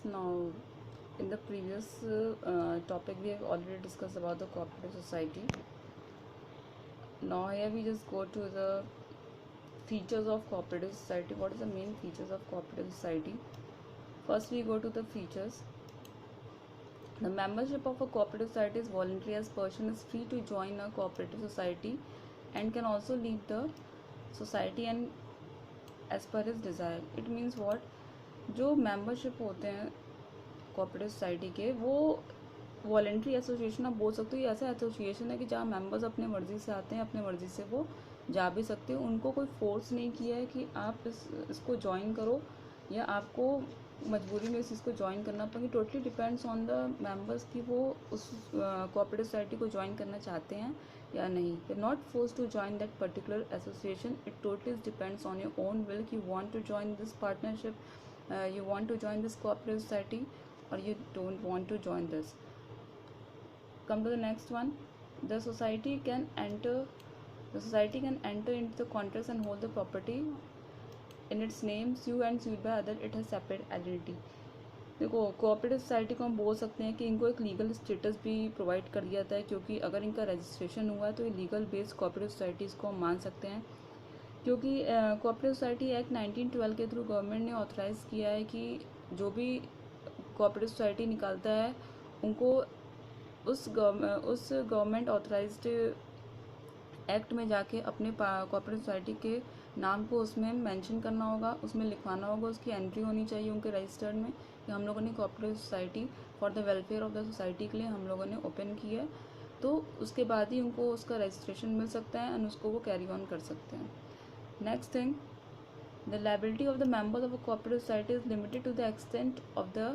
Now, in the previous topic, we have already discussed about the cooperative society. Now, here we just go to the features of cooperative society. What is the main features of cooperative society? First, we go to the features. The membership of a cooperative society is voluntary, as person is free to join a cooperative society and can also leave the society and as per his desire. It means what? जो membership होते हैं cooperative society के, वो voluntary association आप बोल सकते हो। ये ऐसा एसोसिएशन है कि जहाँ मेंबर्स अपने मर्ज़ी से आते हैं, अपने मर्ज़ी से वो जा भी सकते हो। उनको कोई फोर्स नहीं किया है कि आप इसको ज्वाइन करो या आपको मजबूरी में इस चीज़ को ज्वाइन करना पड़ेगा। Totally depends on the members कि वो उस कोऑपरेटिव सोसाइटी को ज्वाइन करना चाहते हैं या नहीं। You not force to join that particular association, it totally depends on your own will कि you want to join this partnership, you want to join this cooperative society or you don't want to join this. Come to the next one. The society can enter into the contracts and hold the property in its name, sue and sued by other. It has separate identity. देखो, cooperative society को हम बोल सकते हैं कि इनको एक legal status भी प्रोवाइड कर दिया जाता है, क्योंकि अगर इनका रजिस्ट्रेशन हुआ है तो ये लीगल बेस्ड कोऑपरेटिव सोसाइटीज़ को हम मान सकते हैं। क्योंकि कोऑपरेटिव सोसाइटी एक्ट 1912 के थ्रू गवर्नमेंट ने ऑथराइज़ किया है कि जो भी कोऑपरेटिव सोसाइटी निकालता है उनको उस गवर्नमेंट ऑथराइज्ड एक्ट में जाके अपने कोऑपरेटिव सोसाइटी के नाम को उसमें मेंशन करना होगा, उसमें लिखवाना होगा, उसकी एंट्री होनी चाहिए उनके रजिस्टर्ड में कि हम लोगों ने cooperative society for the welfare of the society के लिए हम लोगों ने ओपन की है। तो उसके बाद ही उनको उसका रजिस्ट्रेशन मिल सकता है एंड उसको वो कैरी ऑन कर सकते हैं। Next thing, the liability of the members of a cooperative society is limited to the extent of the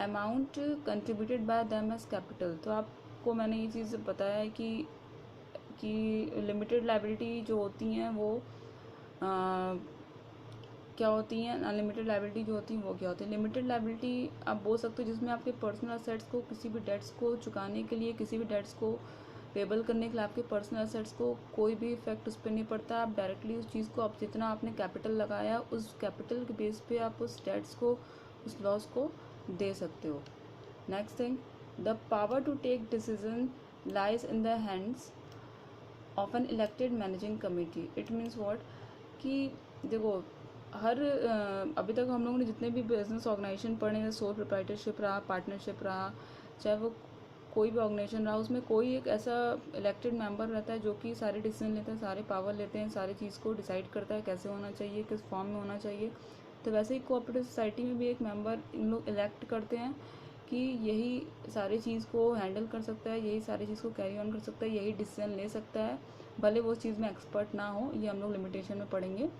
amount contributed by them as capital. तो आपको मैंने ये चीज़ बताया है कि लिमिटेड लाइबिलिटी जो होती हैं वो क्या होती हैं, अनलिमिटेड लाइबिलिटी जो होती हैं वो क्या होती है। लिमिटेड लाइबिलिटी आप बोल सकते हो जिसमें आपके पर्सनल असेट्स को, किसी भी डेट्स को चुकाने के लिए, किसी भी डेट्स को पेबल करने के लिए आपके पर्सनल असेट्स को कोई भी इफेक्ट उस पर नहीं पड़ता। आप डायरेक्टली उस चीज़ को, आप जितना आपने कैपिटल लगाया उस कैपिटल के बेस पे आप उस डेट्स को, उस लॉस को दे सकते हो। Next thing, the power to take decision lies in the hands of an elected managing committee. It means what कि देखो, हर अभी तक हम लोगों ने जितने भी बिजनेस ऑर्गेनाइजेशन पढ़े हैं, सोल प्रोप्राइटरशिप रहा, पार्टनरशिप रहा, चाहे वो कोई भी ऑर्गेनाइजेशन रहा, उसमें कोई एक ऐसा इलेक्टेड मेंबर रहता है जो कि सारे डिसीजन लेते हैं, सारे पावर लेते हैं, सारी चीज़ को डिसाइड करता है कैसे होना चाहिए, किस फॉर्म में होना चाहिए। तो वैसे ही कोऑपरेटिव सोसाइटी में भी एक मेंबर इन लोग इलेक्ट करते हैं कि यही सारी चीज़ को हैंडल कर सकता है, यही सारी चीज़ को कैरी ऑन कर सकता है, यही डिसीजन ले सकता है, भले वो चीज़ में एक्सपर्ट ना हो, ये हम लोग लिमिटेशन में पढ़ेंगे।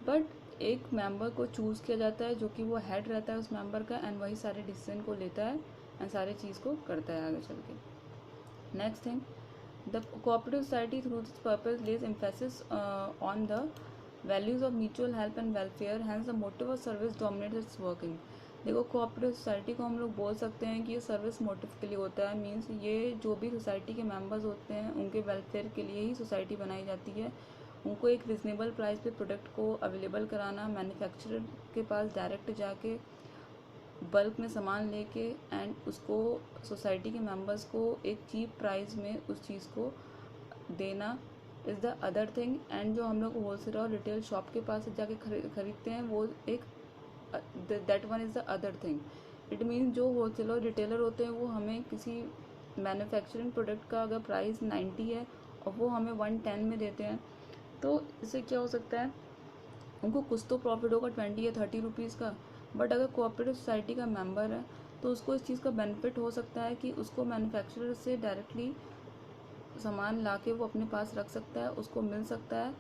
बट एक मेंबर को चूज़ किया जाता है जो कि वो हेड रहता है उस मेंबर का, एंड वही सारे डिसीजन को लेता है एंड सारी चीज़ को करता है आगे चल के। Next thing, the cooperative society through this purpose lays emphasis on the values of mutual help and welfare, hence the motive of service dominates its working. देखो, कोऑपरेटिव सोसाइटी को हम लोग बोल सकते हैं कि ये सर्विस मोटिव के लिए होता है। मीन्स ये जो भी सोसाइटी के मेंबर्स होते हैं उनके वेलफेयर के लिए ही सोसाइटी बनाई जाती है। उनको एक रिजनेबल प्राइस पे प्रोडक्ट को अवेलेबल कराना, मैन्युफैक्चरर के पास डायरेक्ट जाके बल्क में सामान लेके एंड उसको सोसाइटी के मेंबर्स को एक चीप प्राइस में उस चीज़ को देना is the other thing. And जो हम लोग होलसेल और रिटेल शॉप के पास जाके खरीदते हैं वो एक that one is the other thing. It means जो होलसेलर और रिटेलर होते हैं वो हमें किसी मैन्युफैक्चरिंग प्रोडक्ट का अगर प्राइस 90 है और वो हमें 110 में देते हैं, तो इससे क्या हो सकता है, उनको कुछ तो प्रॉफिट होगा 20 या 30 रुपीज़ का। बट अगर कोऑपरेटिव सोसाइटी का मेंबर है तो उसको इस चीज़ का बेनिफिट हो सकता है कि उसको मैन्युफैक्चरर से डायरेक्टली सामान ला के वो अपने पास रख सकता है, उसको मिल सकता है,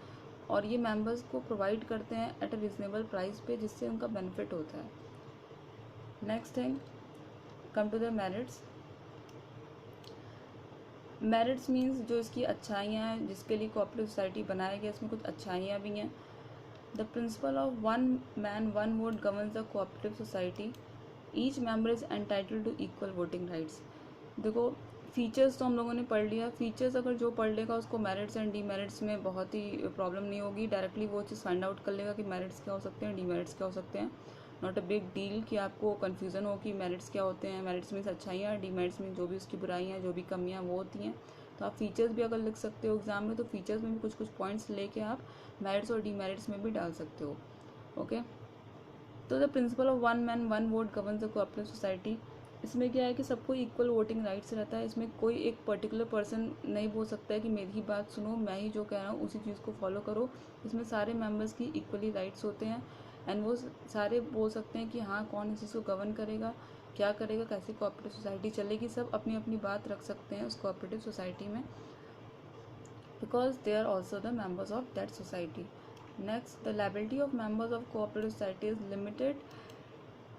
और ये मेंबर्स को प्रोवाइड करते हैं एट अ रिजनेबल प्राइस पे, जिससे उनका बेनिफिट होता है। Next thing, come to the merits. Merits means जो इसकी अच्छाइयाँ हैं, जिसके लिए कोऑपरेटिव सोसाइटी बनाया गया, इसमें कुछ अच्छाइयाँ भी हैं। The principle of one man one vote governs the cooperative society. Each member is entitled to equal voting rights. देखो, फीचर्स तो हम लोगों ने पढ़ लिया। फीचर्स अगर जो पढ़ लेगा उसको मेरिट्स एंड डीमेरिट्स में बहुत ही प्रॉब्लम नहीं होगी, डायरेक्टली वो चीज़ फाइंड आउट कर लेगा कि मेरिट्स क्या हो सकते हैं, डीमेरिट्स क्या हो सकते हैं। नॉट अ बिग डील कि आपको कन्फ्यूज़न हो कि मेरिट्स क्या होते हैं, मेरिट्स मीन्स अच्छाइयाँ, डीमेरिट्स मीन जो भी उसकी बुराइयाँ, जो भी कमियाँ वो होती हैं। तो आप फीचर्स भी अगर लिख सकते हो एग्ज़ाम में, तो फीचर्स में भी कुछ कुछ पॉइंट्स लेके आप मेरिट्स और डीमेरिट्स में भी डाल सकते हो। ओके, तो the principle of one man one vote govern the cooperative society, इसमें क्या है कि सबको इक्वल वोटिंग राइट्स रहता है। इसमें कोई एक पर्टिकुलर पर्सन नहीं बोल सकता है कि मेरी ही बात सुनो, मैं ही जो कह रहा हूँ उसी चीज़ को फॉलो करो। इसमें सारे मेंबर्स की इक्वली राइट्स होते हैं एंड वो सारे बोल सकते हैं कि हाँ कौन इस चीज़ को गवर्न करेगा, क्या करेगा, कैसे कोऑपरेटिव सोसाइटी चलेगी। सब अपनी अपनी बात रख सकते हैं उस कोऑपरेटिव सोसाइटी में, because they are also the members of that society. Next, the liability of members of cooperative society is limited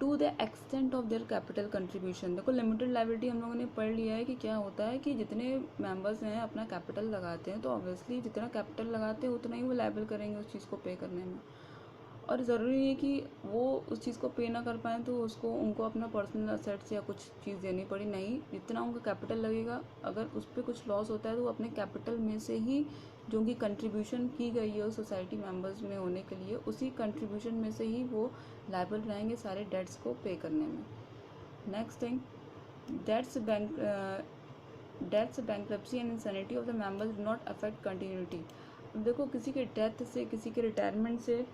to the extent of their capital contribution. देखो लिमिटेड लायबिलिटी हम लोगों ने पढ़ लिया है कि क्या होता है कि जितने मेंबर्स हैं अपना कैपिटल लगाते हैं, तो ऑब्वियसली जितना कैपिटल लगाते हैं उतना ही वो लायबल करेंगे उस चीज़ को पे करने में। और ज़रूरी नहीं है कि वो उस चीज़ को पे ना कर पाएँ तो उसको उनको अपना पर्सनल असेट्स या कुछ चीज़ देनी पड़ी, नहीं, जितना उनका कैपिटल लगेगा अगर उस पर कुछ लॉस होता है तो वो अपने कैपिटल में से ही, जो उनकी कंट्रीब्यूशन की गई है सोसाइटी मेंबर्स में होने के लिए, उसी कंट्रीब्यूशन में से ही वो लायबल रहेंगे सारे डेट्स को पे करने में। Next thing, deaths bankruptcy and insanity of the members do not affect continuity. अब देखो किसी के डेथ से, किसी के रिटायरमेंट से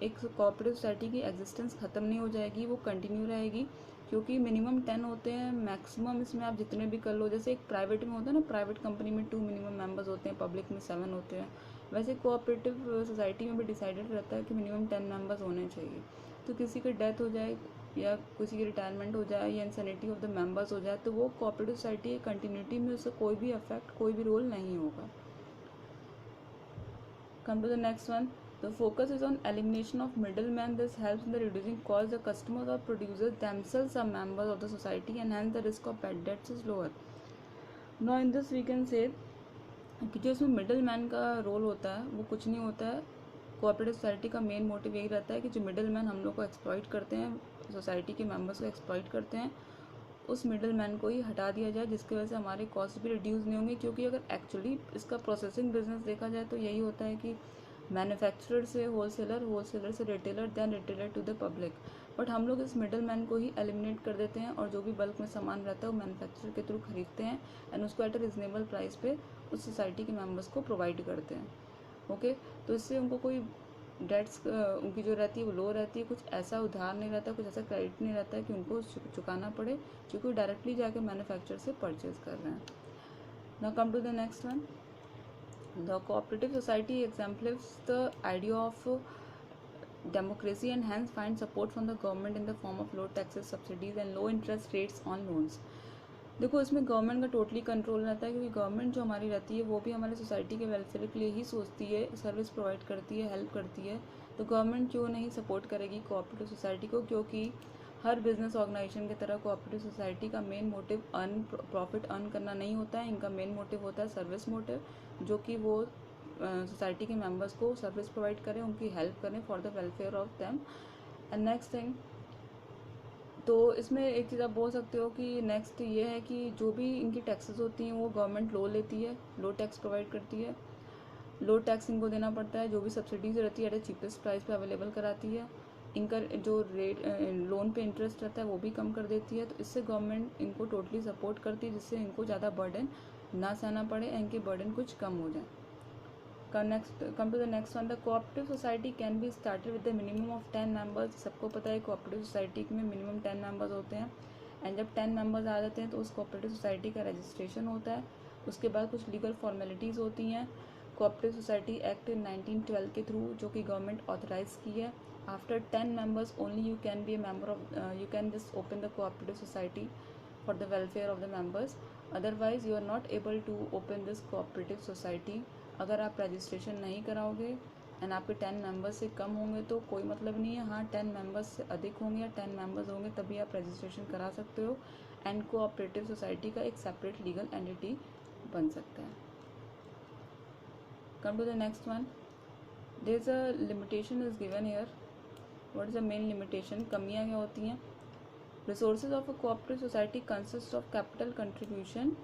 एक कोऑपरेटिव सोसाइटी की एग्जिस्टेंस ख़त्म नहीं हो जाएगी, वो कंटिन्यू रहेगी, क्योंकि मिनिमम 10 होते हैं, मैक्सिमम इसमें आप जितने भी कर लो। जैसे एक प्राइवेट में होता है ना, प्राइवेट कंपनी में 2 मिनिमम मेंबर्स होते हैं, पब्लिक में 7 होते हैं, वैसे कोऑपरेटिव सोसाइटी में भी डिसाइडेड रहता है कि मिनिमम 10 मेंबर्स होने चाहिए। तो किसी की डेथ हो जाए या किसी की रिटायरमेंट हो जाए या इंसैनिटी ऑफ द मेंबर्स हो जाए, तो वो कोऑपरेटिव सोसाइटी की कंटिन्यूटी में उससे कोई भी अफेक्ट, कोई भी रोल नहीं होगा। Come to the next one. The focus is on elimination of middlemen. This helps in the reducing cost. The customers or producers themselves are members of the society and hence the risk of bad debts is lower. Now in this we can say कि जो इसमें middle man का role होता है वो कुछ नहीं होता है। कोऑपरेटिव सोसाइटी का मेन मोटिव यही रहता है कि जो मिडल मैन हम लोग को एक्सप्लॉइट करते हैं, सोसाइटी के मेंबर्स को एक्सप्लॉइट करते हैं, उस मिडल मैन को ही हटा दिया जाए, जिसकी वजह से हमारे कॉस्ट भी रिड्यूस नहीं होंगे। क्योंकि अगर एक्चुअली इसका प्रोसेसिंग बिजनेस देखा जाए तो यही होता है कि मैन्युफैक्चरर से होलसेलर, होलसेलर से retailer, then retailer to the public. But हम लोग इस मिडल मैन को ही एलिमिनेट कर देते हैं और जो भी बल्क में सामान रहता है वो मैन्युफैक्चरर के थ्रू खरीदते हैं एंड उसको एट अ रिजनेबल प्राइस पे उस सोसाइटी के मेंबर्स को प्रोवाइड करते हैं। ओके, तो इससे उनको कोई डेट्स उनकी जो रहती है वो लो रहती है, कुछ ऐसा उधार नहीं रहता, कुछ ऐसा क्रेडिट नहीं रहता है कि उनको चुकाना पड़े, क्योंकि वो डायरेक्टली जाके मैन्युफैक्चरर से परचेज कर रहे हैं। Now come to the next one. The cooperative society exemplifies the idea of democracy and hence finds support from the government in the form of low taxes, subsidies and low interest rates on loans. देखो इसमें government का totally control रहता है, क्योंकि government जो हमारी रहती है वो भी हमारी सोसाइटी के वेलफेयर के लिए ही सोचती है, सर्विस प्रोवाइड करती है, हेल्प करती है। तो गवर्नमेंट क्यों नहीं सपोर्ट करेगी कोऑपरेटिव सोसाइटी को, क्योंकि हर बिजनेस ऑर्गेनाइजेशन की तरह कोऑपरेटिव सोसाइटी का मेन मोटिव प्रॉफिट अर्न करना नहीं होता है। इनका मेन मोटिव होता है सर्विस मोटिव, जो कि वो सोसाइटी के मेंबर्स को सर्विस प्रोवाइड करें, उनकी हेल्प करें for the welfare of them. And next thing, तो इसमें एक चीज़ आप बोल सकते हो कि नेक्स्ट ये है कि जो भी इनकी टैक्सेस होती हैं वो गवर्नमेंट लो लेती है, लो टैक्स प्रोवाइड करती है, लो टैक्स इनको देना पड़ता है। जो भी सब्सिडीज़ रहती है एट चीपेस्ट प्राइस पे अवेलेबल कराती है। इनका जो रेट लोन पे इंटरेस्ट रहता है वो भी कम कर देती है। तो इससे गवर्नमेंट इनको टोटली सपोर्ट करती है, जिससे इनको ज़्यादा बर्डन ना सहना पड़े, इनके बर्डन कुछ कम हो जाए। Come to the next one. The cooperative society can be started with the minimum of 10 members. सबको पता है कोऑपरेटिव सोसाइटी में मिनिमम 10 मेंबर्स होते हैं एंड जब 10 मेंबर्स आ जाते हैं तो उस कोऑपरेटिव सोसाइटी का रजिस्ट्रेशन होता है। उसके बाद कुछ लीगल फॉर्मेलिटीज़ होती हैं। कोऑपरेटिव सोसाइटी एक्ट 1912 के थ्रू, जो कि गवर्नमेंट ऑथराइज की है। After 10 members only you can be a member of, you can just open the cooperative society for the welfare of the members, otherwise you are not able to open this cooperative society. अगर आप registration नहीं कराओगे and आपके 10 members से कम होंगे तो कोई मतलब नहीं है। हाँ, 10 मेंबर्स से अधिक होंगे या 10 मेंबर्स होंगे तभी आप रजिस्ट्रेशन करा सकते हो एंड कोऑपरेटिव सोसाइटी का एक सेपरेट लीगल एंटिटी बन सकता है। Come to the next one. There is a limitation is given here. What is the main limitation? कमियाँ क्या होती हैं? Resources of a cooperative society consist of capital contribution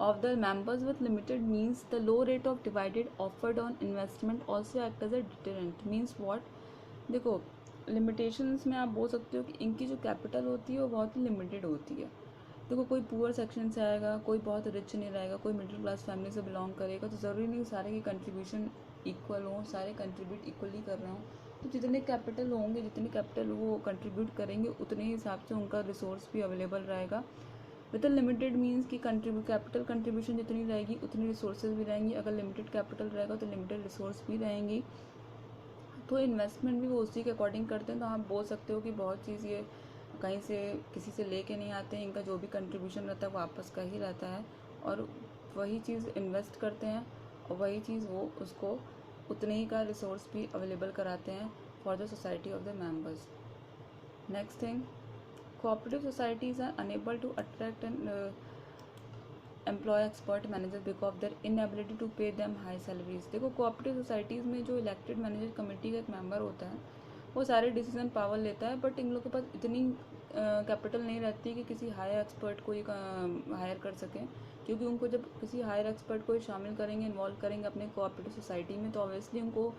of the members with limited means. The low rate of dividend offered on investment also act as a deterrent. Means what? देखो limitations में आप बोल सकते हो कि इनकी जो capital होती है वो बहुत ही लिमिटेड होती है। देखो कोई पुअर सेक्शन से आएगा, कोई बहुत रिच नहीं रहेगा, कोई मिडिल क्लास फैमिली से बिलोंग करेगा, तो ज़रूरी नहीं सारे की कंट्रीब्यूशन इक्वल हो, सारे कंट्रीब्यूट इक्वली कर रहे हों। तो जितने कैपिटल होंगे, जितने कैपिटल वो कंट्रीब्यूट करेंगे, उतने ही हिसाब से उनका रिसोर्स भी अवेलेबल रहेगा। विद लिमिटेड मीन्स की कैपिटल कंट्रीब्यूशन जितनी रहेगी उतनी रिसोर्सेज भी रहेंगी। अगर लिमिटेड कैपिटल रहेगा तो लिमिटेड रिसोर्स भी रहेंगी। तो इन्वेस्टमेंट भी वो उसी के अकॉर्डिंग करते हैं। तो आप बोल सकते हो कि बहुत चीज़ ये कहीं से किसी से लेके नहीं आते हैं, इनका जो भी कंट्रीब्यूशन रहता है वापस का ही रहता है, और वही चीज़ इन्वेस्ट करते हैं और वही चीज़ वो उसको उतने ही का रिसोर्स भी अवेलेबल कराते हैं for the society of the members. Next thing, cooperative societies are unable to attract and employ expert managers because of their inability to pay them high salaries। देखो cooperative societies में जो elected manager committee का एक member होता है वो सारे decision power लेता है, बट इन लोगों के पास इतनी कैपिटल नहीं रहती कि किसी हायर एक्सपर्ट को ही हायर कर सकें, क्योंकि उनको जब किसी हायर एक्सपर्ट को शामिल करेंगे, इन्वॉल्व करेंगे अपने कोऑपरेटिव सोसाइटी में, तो ऑब्वियसली उनको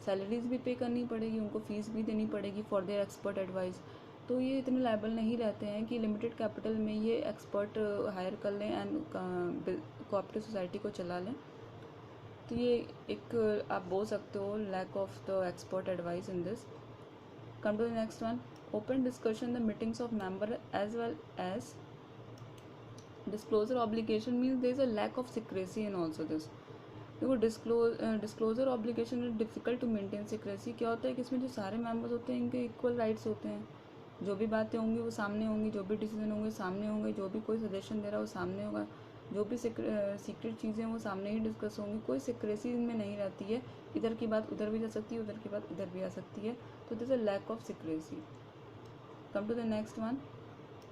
सैलरीज भी पे करनी पड़ेगी, उनको फीस भी देनी पड़ेगी फॉर देयर एक्सपर्ट एडवाइस। तो ये इतने लायबल नहीं रहते हैं कि लिमिटेड कैपिटल में ये एक्सपर्ट हायर कर लें एंड कोऑपरेटिव सोसाइटी को चला लें। तो ये एक आप बोल सकते हो lack of the expert advice in this. Come to the next one, open discussion the meetings of member as well as disclosure obligation means there is a lack of secrecy in also this. देखो disclosure obligation is difficult to maintain secrecy. क्या होता है कि इसमें जो सारे members होते हैं इनके इक्वल राइट्स होते हैं, जो भी बातें होंगी वो सामने होंगी, जो भी डिसीजन होंगे सामने होंगे, जो भी कोई सजेशन दे रहा है वो सामने होगा, जो भी सीक्रेट चीज़ें वो सामने ही डिस्कस होंगी। कोई सिक्रेसी इनमें नहीं रहती है, इधर की बात उधर भी जा सकती है, उधर की बात इधर भी आ सकती है। तो this a lack of secrecy. Come to the next one,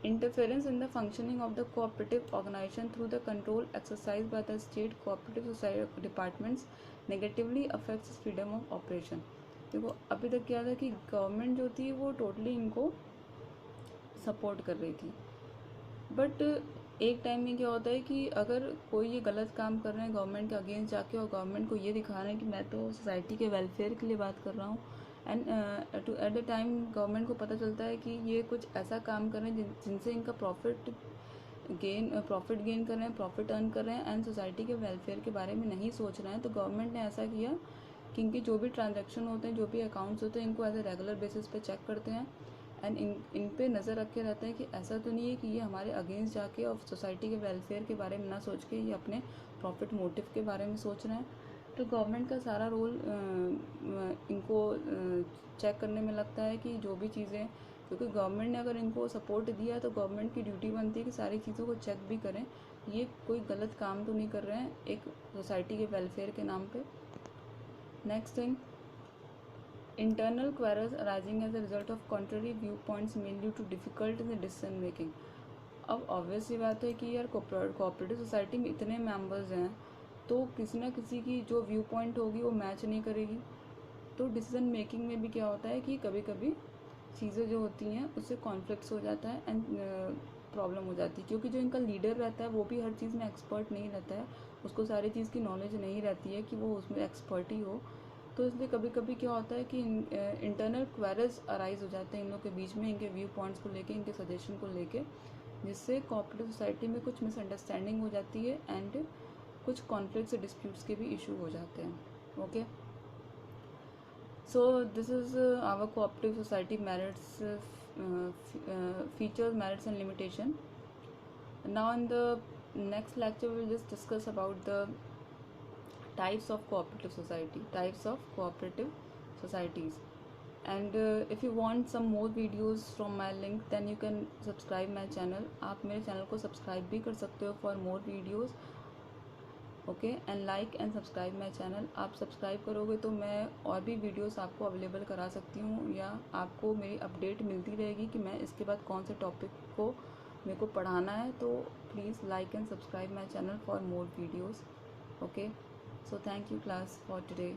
interference in the functioning of the cooperative organization through the control exercised by the state cooperative society departments negatively affects freedom of operation। देखो अभी तक क्या था कि government जो थी वो totally इनको सपोर्ट कर रही थी, बट एक टाइम में क्या होता है कि अगर कोई ये गलत काम कर रहे हैं गवर्नमेंट के अगेंस्ट जाके, और गवर्नमेंट को ये दिखा रहे हैं कि मैं तो सोसाइटी के वेलफेयर के लिए बात कर रहा हूँ, and at the time government को पता चलता है कि ये कुछ ऐसा काम कर रहे हैं जिनसे इनका प्रॉफिट गेन कर रहे हैं, प्रॉफिट अर्न कर रहे हैं, एंड सोसाइटी के वेलफेयर के बारे में नहीं सोच रहे हैं। तो गवर्नमेंट ने ऐसा किया कि इनके जो भी ट्रांजैक्शन होते हैं, जो भी अकाउंट्स होते हैं, इनको एज ए रेगुलर बेसिस पे चेक करते हैं एंड इन पे नज़र रखे रहते हैं कि ऐसा तो नहीं है कि ये हमारे अगेंस्ट जाके और सोसाइटी के वेलफेयर के बारे में ना सोच के ये अपने प्रॉफिट मोटिव के बारे में सोच रहे हैं। तो गवर्नमेंट का सारा रोल इनको चेक करने में लगता है कि जो भी चीज़ें, क्योंकि गवर्नमेंट ने अगर इनको सपोर्ट दिया तो गवर्नमेंट की ड्यूटी बनती है कि सारी चीज़ों को चेक भी करें, ये कोई गलत काम तो नहीं कर रहे हैं एक सोसाइटी के वेलफेयर के नाम पे। Next thing, internal quarrels arising as a result of contrary viewpoints may lead to difficult in the decision making। अब ऑब्वियस सी बात है कि यार कोऑपरेटिव सोसाइटी में इतने मेंबर्स हैं तो किसी ना किसी की जो व्यू पॉइंट होगी वो मैच नहीं करेगी। तो डिसीजन मेकिंग में भी क्या होता है कि कभी कभी चीज़ें जो होती हैं उससे कॉन्फ्लिक्ट्स हो जाता है एंड प्रॉब्लम हो जाती है, क्योंकि जो इनका लीडर रहता है वो भी हर चीज़ में एक्सपर्ट नहीं रहता है, उसको सारी चीज़ की नॉलेज नहीं रहती है कि वो उसमें एक्सपर्ट ही हो। तो इसलिए कभी कभी क्या होता है कि इंटरनल क्वेरल्स अराइज हो जाते हैं इन लोग के बीच में, इनके व्यू पॉइंट्स को लेके, इनके सजेशन को लेके, जिससे कोऑपरेटिव सोसाइटी में कुछ मिसअंडरस्टैंडिंग हो जाती है एंड कुछ कॉन्फ्लिक्ट्स डिस्प्यूट्स के भी इशू हो जाते हैं। Okay, so this is our cooperative society merits, features, merits and limitation. Now in the next lecture we will just discuss about the types of cooperative societies, and if you want some more videos from my link then you can subscribe my channel। आप मेरे channel को subscribe भी कर सकते हो for more videos. Okay, and like and subscribe my channel. आप subscribe करोगे तो मैं और भी वीडियोस आपको अवेलेबल करा सकती हूँ, या आपको मेरी अपडेट मिलती रहेगी कि मैं इसके बाद कौन से टॉपिक को मेरे को पढ़ाना है। तो please like and subscribe my channel for more videos. Okay, so thank you class for today।